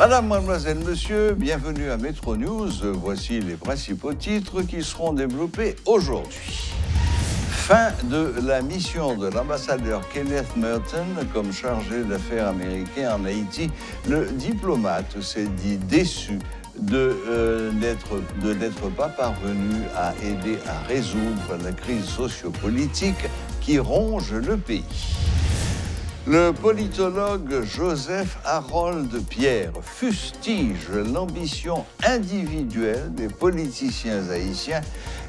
Madame, mademoiselle, monsieur, bienvenue à Metro News. Voici les principaux titres qui seront développés aujourd'hui. Fin de la mission de l'ambassadeur Kenneth Merton comme chargé d'affaires américain en Haïti. Le diplomate s'est dit déçu de n'être pas parvenu à aider à résoudre la crise sociopolitique qui ronge le pays. Le politologue Joseph Harold Pierre fustige l'ambition individuelle des politiciens haïtiens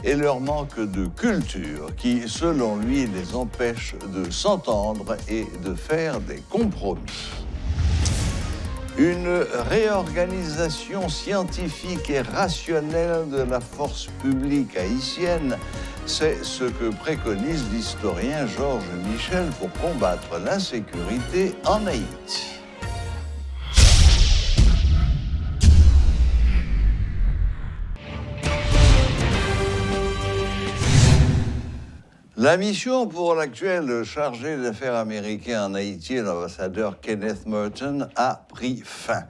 et leur manque de culture qui, selon lui, les empêche de s'entendre et de faire des compromis. Une réorganisation scientifique et rationnelle de la force publique haïtienne, c'est ce que préconise l'historien Georges Michel pour combattre l'insécurité en Haïti. La mission pour l'actuel chargé d'affaires américain en Haïti, l'ambassadeur Kenneth Merton, a pris fin.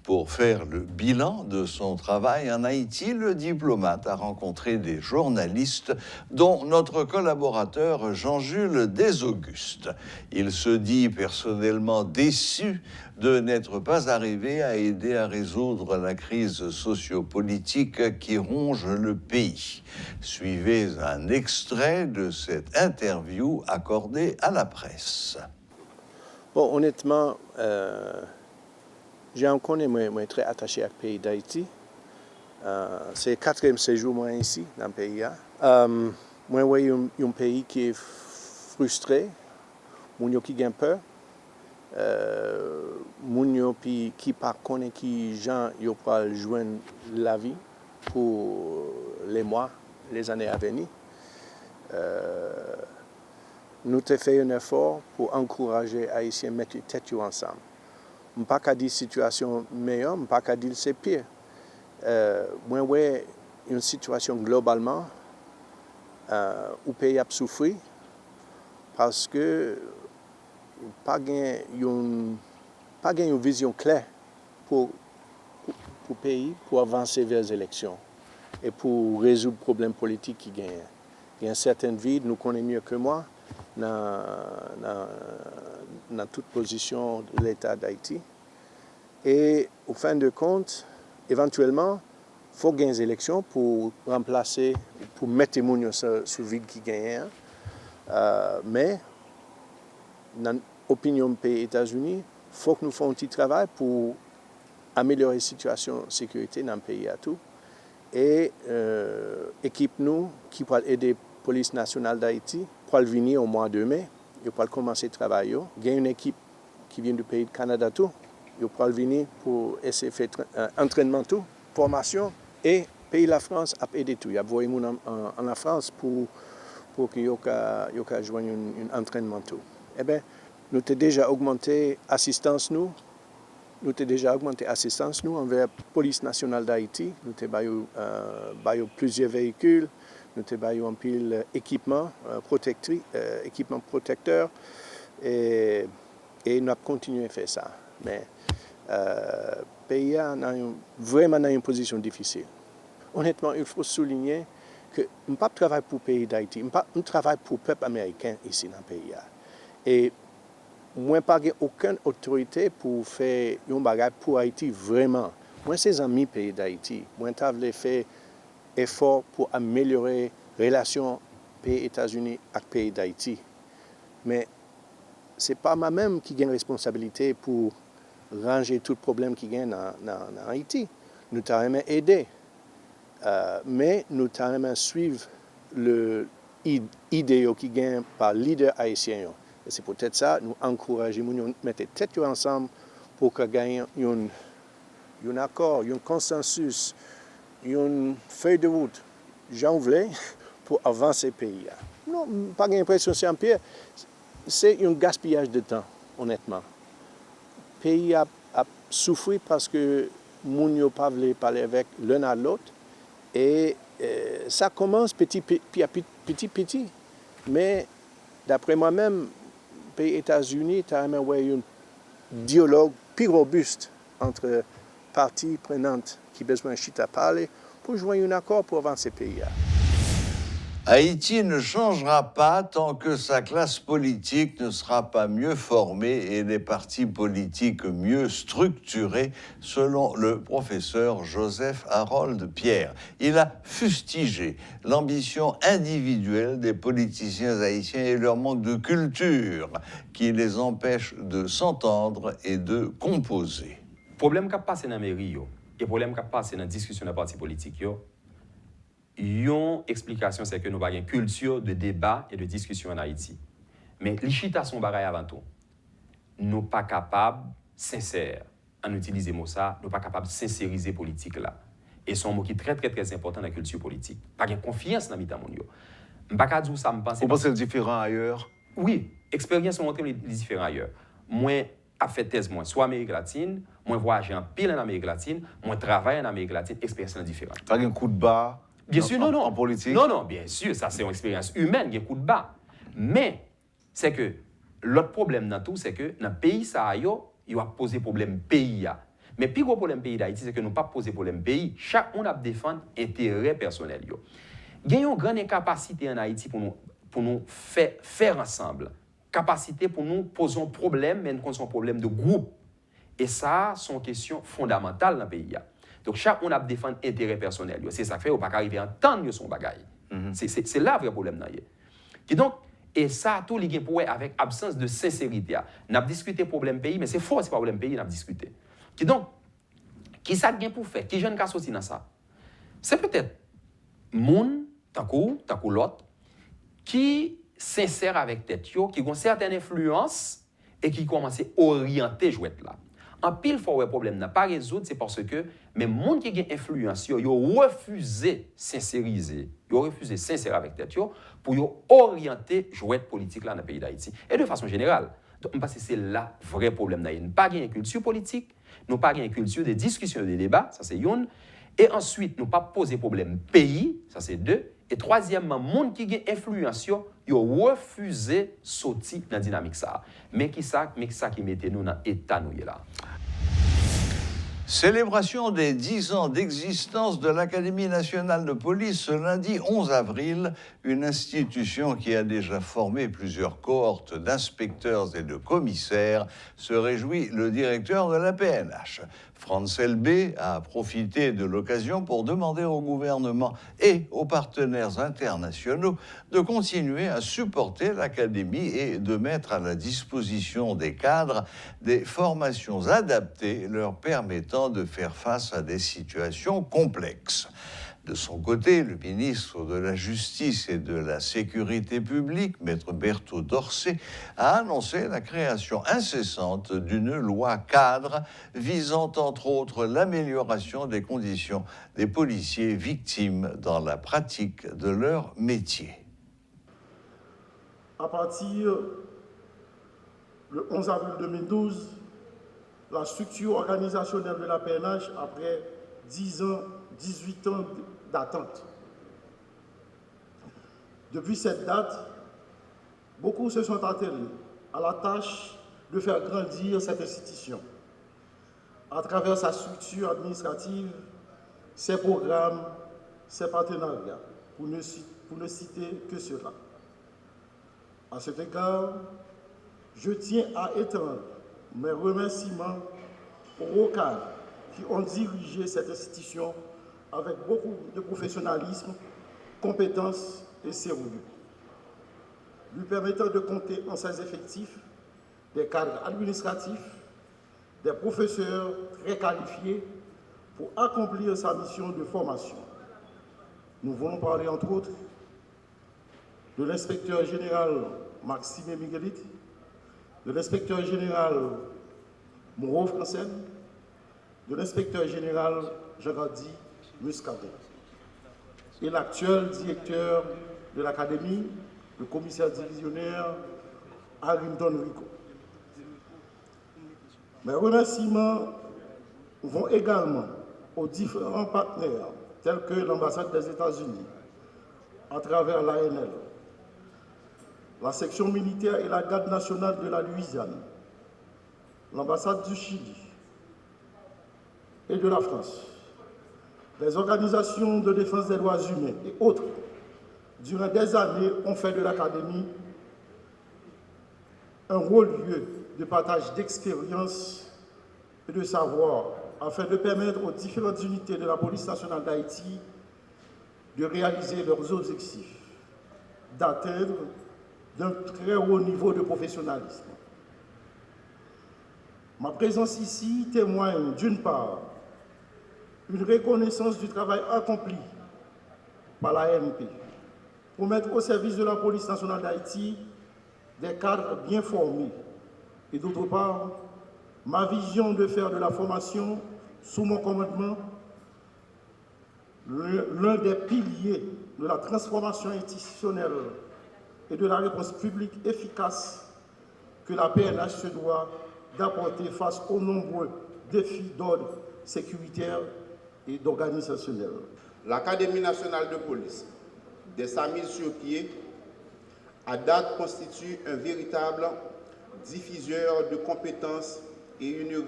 Pour faire le bilan de son travail en Haïti, le diplomate a rencontré des journalistes, dont notre collaborateur Jean-Jules Desauguste. Il se dit personnellement déçu de n'être pas arrivé à aider à résoudre la crise sociopolitique qui ronge le pays. Suivez un extrait de cette interview accordée à la presse. Bon, honnêtement, j'ai encore moi très attaché au pays d'Haïti. C'est le 4e séjour moi ici dans le pays. Moi, je vois un pays qui est frustré, qui a peur, qui par contre qui gens pourra joindre la vie pour les mois, les années à venir. Nous avons fait un effort pour encourager les Haïtiens à mettre les têtes ensemble. Je ne peux pas dire situation meilleure, je ne peux pas dire c'est pire. Moi, je vois une situation globalement où le pays a souffert parce que pas une vision claire pour le pays pour avancer vers les élections et pour résoudre les problèmes politiques qui gagnent. Il y a un certain vide, nous connaissons mieux que moi, dans toute position de l'État d'Haïti. Et au fin de compte, éventuellement, il faut gagner des élections pour remplacer, pour mettre les gens sur le vide qui gagne. Mais, dans l'opinion du pays États-Unis, il faut que nous fassions un petit travail pour améliorer la situation de sécurité dans le pays à tout. Et équipe nous qui peut aider la police nationale d'Haïti pour venir au mois de mai, ils pourront commencer à travailler. Il y a une équipe qui vient du pays du Canada tout, ils pourront venir pour essayer de faire entraînement tout, formation et le pays de la France a aidé tout. Il y a envoyé en la France pour qu'ils puissent joindre un entraînement tout. Eh bien, nous avons déjà augmenté l'assistance nous. Nous avons déjà augmenté l'assistance envers la police nationale d'Haïti. Nous avons plusieurs véhicules. Nous avons un pile équipement protecteur et nous avons continué à faire ça. Mais le pays est vraiment dans une position difficile. Honnêtement, il faut souligner que je ne travaille pas pour le pays d'Haïti, je travaille pour le peuple américain ici dans le pays. Et moi, je n'ai aucune autorité pour faire un bagage pour Haïti vraiment. Moi, c'est un ami pays d'Haïti. Moi, je fait effort pour améliorer les relations pays États-Unis avec le pays d'Haïti. Mais ce n'est pas moi-même qui ai une responsabilité pour ranger tout le problème qui gagne dans Haïti. Nous t'avons aidé. Mais nous t'avons suivre l'idée qui gagne par le leader haïtien. Et c'est peut-être ça, nous encourageons, nous mettons tête ensemble pour que gagne un accord, un consensus, une feuille de route, j'en voulais, pour avancer le pays. Non, pas l'impression que c'est un pire. C'est un gaspillage de temps, honnêtement. Le pays a souffert parce que les gens ne peuvent pas parler avec l'un à l'autre. Et ça commence petit. Mais d'après moi-même, les pays États-Unis, tu as un dialogue plus robuste entre parties prenantes qui ont besoin de chita parler pour joindre un accord pour avancer le pays. Haïti ne changera pas tant que sa classe politique ne sera pas mieux formée et les partis politiques mieux structurés, selon le professeur Joseph Harold Pierre. Il a fustigé l'ambition individuelle des politiciens haïtiens et leur manque de culture qui les empêche de s'entendre et de composer. Le problème qui a passé dans la mairie et le problème qui a passé dans la discussion des partis politiques, une explication, c'est que nous avons une culture de débat et de discussion en Haïti. Mais l'Ichita son bagaille avant tout. Nous ne sommes pas capables, sincères, en utiliser mot ça, nous ne sommes pas capables de sincériser la politique là. Et c'est un mot qui est très, très, très important dans la culture politique. Pas de confiance dans le monde. Je ne peux pas dire ça, je pense. Vous pensez le différent ailleurs? Oui, l'expérience montre les différents ailleurs. Moi, a fait thèse, moi, soit en Amérique latine, moi, voyage en pile en Amérique latine, moi, travaille en Amérique latine, expérience différente. Pas un coup de bas? Bien sûr, non. En politique? Non, bien sûr, ça c'est une expérience humaine, il y a un coup de bas. Mais, c'est que l'autre problème dans tout, c'est que dans le pays, il va poser problème pays. Mais le plus gros problème pays d'Haïti, c'est que nous ne pas poser problème pays. Chacun a défendre intérêt personnel. Il y a une grande incapacité en Haïti pour nous faire ensemble. Capacité pour nous poser un problème, mais nous un problème de groupe. Et ça, c'est une question fondamentale dans le pays. Donc, chacun a défendre intérêt personnel. C'est ça qui fait qu'on ne peut pas arriver à entendre son bagage. C'est là le vrai problème. Et ça, tout les pour avec absence de sincérité. On a discuté problème pays, mais c'est faux, c'est pas problème pays, on a discuté. Donc, qui ça gain pour faire? Qui jeune qui sorti dans ça? C'est peut-être moun, tant que l'autre, qui sincère avec tête, qui ont une certaine influence et qui commencent à orienter jouet là. En pile fois, le problème n'a pas résoudre, c'est parce que les gens qui ont influence, ils ont refusé sincériser, ils ont refusé sincère avec tête pour orienter jouet politique là dans le pays d'Haïti. Et de façon générale, donc, parce que c'est là le vrai problème. Nous n'avons pas une culture politique, nous n'avons pas une culture de discussion et de débat, ça c'est une. Et ensuite, nous n'avons pas posé problème pays, ça c'est deux. Et troisièmement, les gens qui ont influence, ils ont refusé sortir dans la dynamique ça. Mais qui ça qui mettait nous dans l'état nous là. Célébration des 10 ans d'existence de l'Académie nationale de police ce lundi 11 avril, une institution qui a déjà formé plusieurs cohortes d'inspecteurs et de commissaires, se réjouit le directeur de la PNH. Franz Elbé a profité de l'occasion pour demander au gouvernement et aux partenaires internationaux de continuer à supporter l'Académie et de mettre à la disposition des cadres des formations adaptées leur permettant de faire face à des situations complexes. De son côté, le ministre de la Justice et de la Sécurité publique, Maître Berthaud Dorcé, a annoncé la création incessante d'une loi cadre visant entre autres l'amélioration des conditions des policiers victimes dans la pratique de leur métier. À partir le 11 avril 2012, la structure organisationnelle de la PNH, après 18 ans d'attente. Depuis cette date, beaucoup se sont attelés à la tâche de faire grandir cette institution à travers sa structure administrative, ses programmes, ses partenariats, pour ne citer que cela. À cet égard, je tiens à étendre mes remerciements aux cadres qui ont dirigé cette institution avec beaucoup de professionnalisme, compétence et sérieux, lui permettant de compter en ses effectifs des cadres administratifs, des professeurs très qualifiés pour accomplir sa mission de formation. Nous voulons parler entre autres de l'inspecteur général Maxime Miguelit, de l'inspecteur général Moreau Francen, de l'inspecteur général Jean-Gadi Muscadet et l'actuel directeur de l'Académie, le commissaire divisionnaire Arimdon Rico. Mes remerciements vont également aux différents partenaires tels que l'ambassade des États-Unis, à travers l'ANL, la section militaire et la garde nationale de la Louisiane, l'ambassade du Chili, et de la France. Les organisations de défense des droits humains et autres, durant des années, ont fait de l'Académie un haut-lieu de partage d'expériences et de savoir afin de permettre aux différentes unités de la police nationale d'Haïti de réaliser leurs objectifs, d'atteindre d'un très haut niveau de professionnalisme. Ma présence ici témoigne d'une part une reconnaissance du travail accompli par la ANP pour mettre au service de la police nationale d'Haïti des cadres bien formés et d'autre part ma vision de faire de la formation sous mon commandement l'un des piliers de la transformation institutionnelle et de la réponse publique efficace que la PNH se doit d'apporter face aux nombreux défis d'ordre sécuritaire et d'organisationnel. L'Académie nationale de police, dès sa mise sur pied, à date constitue un véritable diffuseur de compétences et une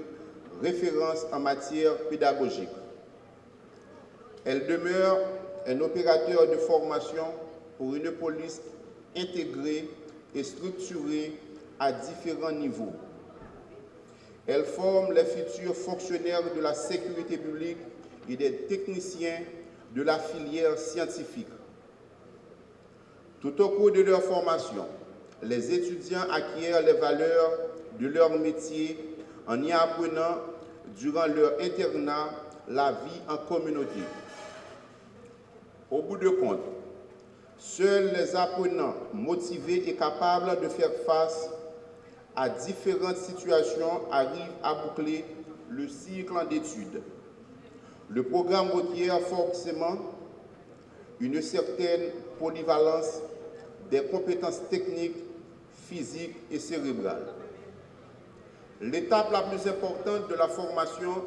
référence en matière pédagogique. Elle demeure un opérateur de formation pour une police intégrée et structurée à différents niveaux. Elle forme les futurs fonctionnaires de la sécurité publique et des techniciens de la filière scientifique. Tout au cours de leur formation, les étudiants acquièrent les valeurs de leur métier en y apprenant durant leur internat la vie en communauté. Au bout de compte, seuls les apprenants motivés et capables de faire face à différentes situations arrivent à boucler le cycle d'études. Le programme requiert forcément une certaine polyvalence des compétences techniques, physiques et cérébrales. L'étape la plus importante de la formation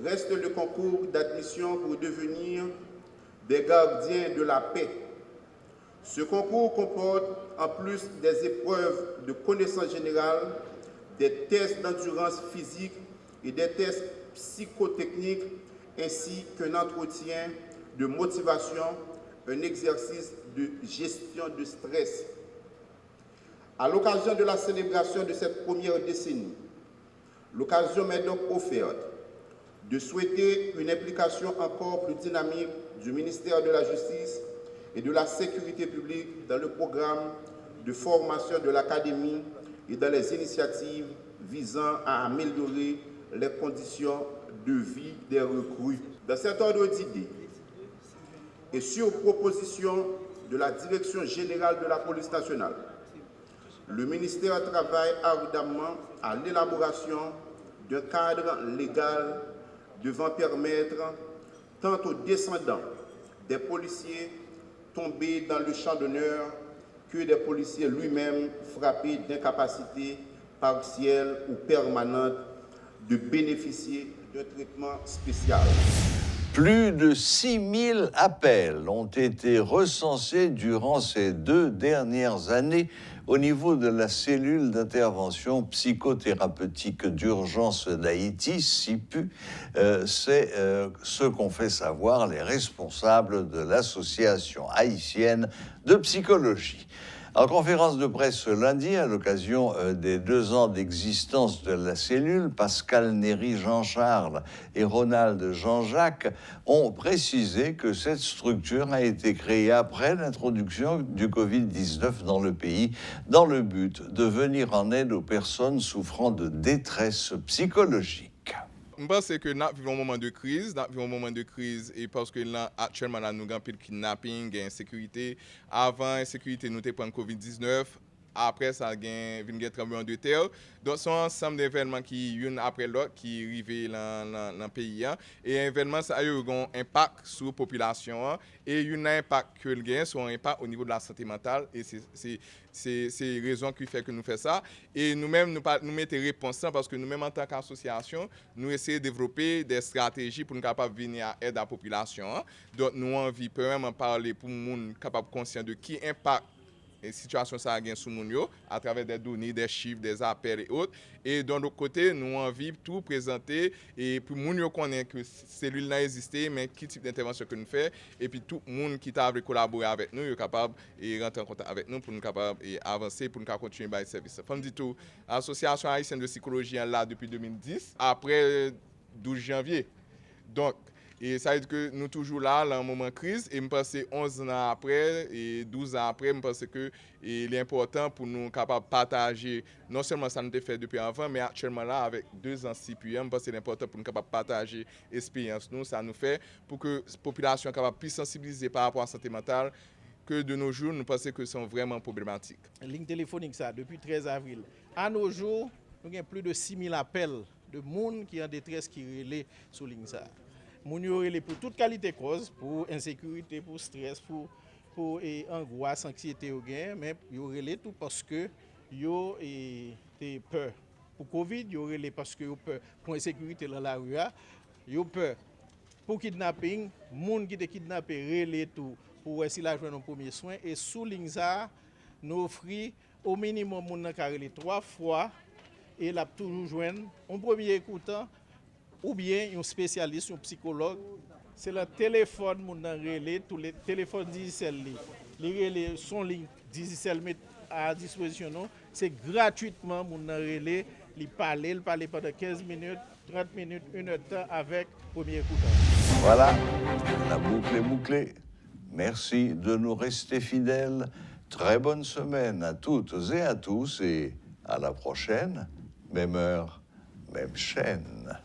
reste le concours d'admission pour devenir des gardiens de la paix. Ce concours comporte, en plus des épreuves de connaissances générales, des tests d'endurance physique et des tests psychotechniques, ainsi qu'un entretien de motivation, un exercice de gestion de stress. À l'occasion de la célébration de cette première décennie, l'occasion m'est donc offerte de souhaiter une implication encore plus dynamique du ministère de la Justice et de la Sécurité publique dans le programme de formation de l'Académie et dans les initiatives visant à améliorer les conditions de vie des recrues. Dans cet ordre d'idées, et sur proposition de la Direction générale de la police nationale, le ministère travaille ardemment à l'élaboration d'un cadre légal devant permettre tant aux descendants des policiers tombés dans le champ d'honneur que des policiers lui-même frappés d'incapacité partielle ou permanente de bénéficier d'un traitement spécial. Plus de 6000 appels ont été recensés durant ces 2 dernières années au niveau de la cellule d'intervention psychothérapeutique d'urgence d'Haïti, CIPU. C'est ce qu'ont fait savoir les responsables de l'association haïtienne de psychologie. En conférence de presse ce lundi, à l'occasion des 2 ans d'existence de la cellule, Pascal Néry Jean-Charles et Ronald Jean-Jacques ont précisé que cette structure a été créée après l'introduction du Covid-19 dans le pays, dans le but de venir en aide aux personnes souffrant de détresse psychologique. Je pense que nous vivons un moment de crise, et parce que là, actuellement, nous avons un peu de kidnapping, insécurité. Avant, insécurité, nous avons pris le Covid-19. Après, ça a un tremblement de terre. Donc, c'est un ensemble d'événements qui, une après l'autre, qui arrivent dans le pays. Et l'événement, ça a eu un impact sur la population. Et un impact que le gain, c'est un impact au niveau de la santé mentale. Et c'est la raison qui fait que nous faisons ça. Et nous-mêmes, nous mettons réponse parce que nous-mêmes, en tant qu'association, nous essayons de développer des stratégies pour nous capables de venir à aide à la population. Donc, nous avons envie vraiment parler pour nous capables conscients de qui impact situation ça a gain sous moun yo à travers des données, des chiffres, des appels et autres. Et d'un autre côté, nous envie tout présenter et pour moun yo connaît que cellule n'a existé, mais quel type d'intervention que nous fait et puis tout monde qui t'a collaborer avec nous, est capable et rentrer en contact avec nous pour nous capable et avancer pour nous continuer à service. Comme dit tout, l'association haïtienne de psychologie est là depuis 2010 après 12 janvier. Donc et ça veut dire que nous toujours là, dans un moment de crise, et je pense que 11 ans après et 12 ans après, je pense que il est important pour nous capables de partager, non seulement ça nous a fait depuis avant, mais actuellement là, avec 2 ans, 6 puis, je pense que c'est important pour nous capables de partager l'expérience. Nous, ça nous fait pour que la population soit capable de plus sensibiliser par rapport à la santé mentale, que de nos jours, nous pensons que sont vraiment problématiques. Ligne téléphonique, ça, depuis 13 avril. À nos jours, nous avons plus de 6 000 appels de monde qui est en détresse qui relaient sur ligne ça. Moun yo relé pour toute qualité cause, pour insécurité, pour stress, pour angoisse, anxiété au gain, mais yo relé tout parce que yo té peur. Pour Covid, yo relé parce que yo peur pour insécurité dans la rue, yo peur. Pour kidnapping, moun qui te kidnappé relé tout pour essayer la joindre en premier soin et sous ligne ça, nous offrir au minimum moun nan ka relé 3 fois et l'a toujours joindre en premier écoutant ou bien un spécialiste, un psychologue. C'est le téléphone moun nan relé, tous les téléphones digitales les relé son ligne digitale met à disposition nous, c'est gratuitement moun nan relé, il parler pendant 15 minutes, 30 minutes, 1 heure de temps avec premier écoutant. Voilà, la boucle est bouclée. Merci de nous rester fidèles. Très bonne semaine à toutes et à tous et à la prochaine. Même heure, même chaîne.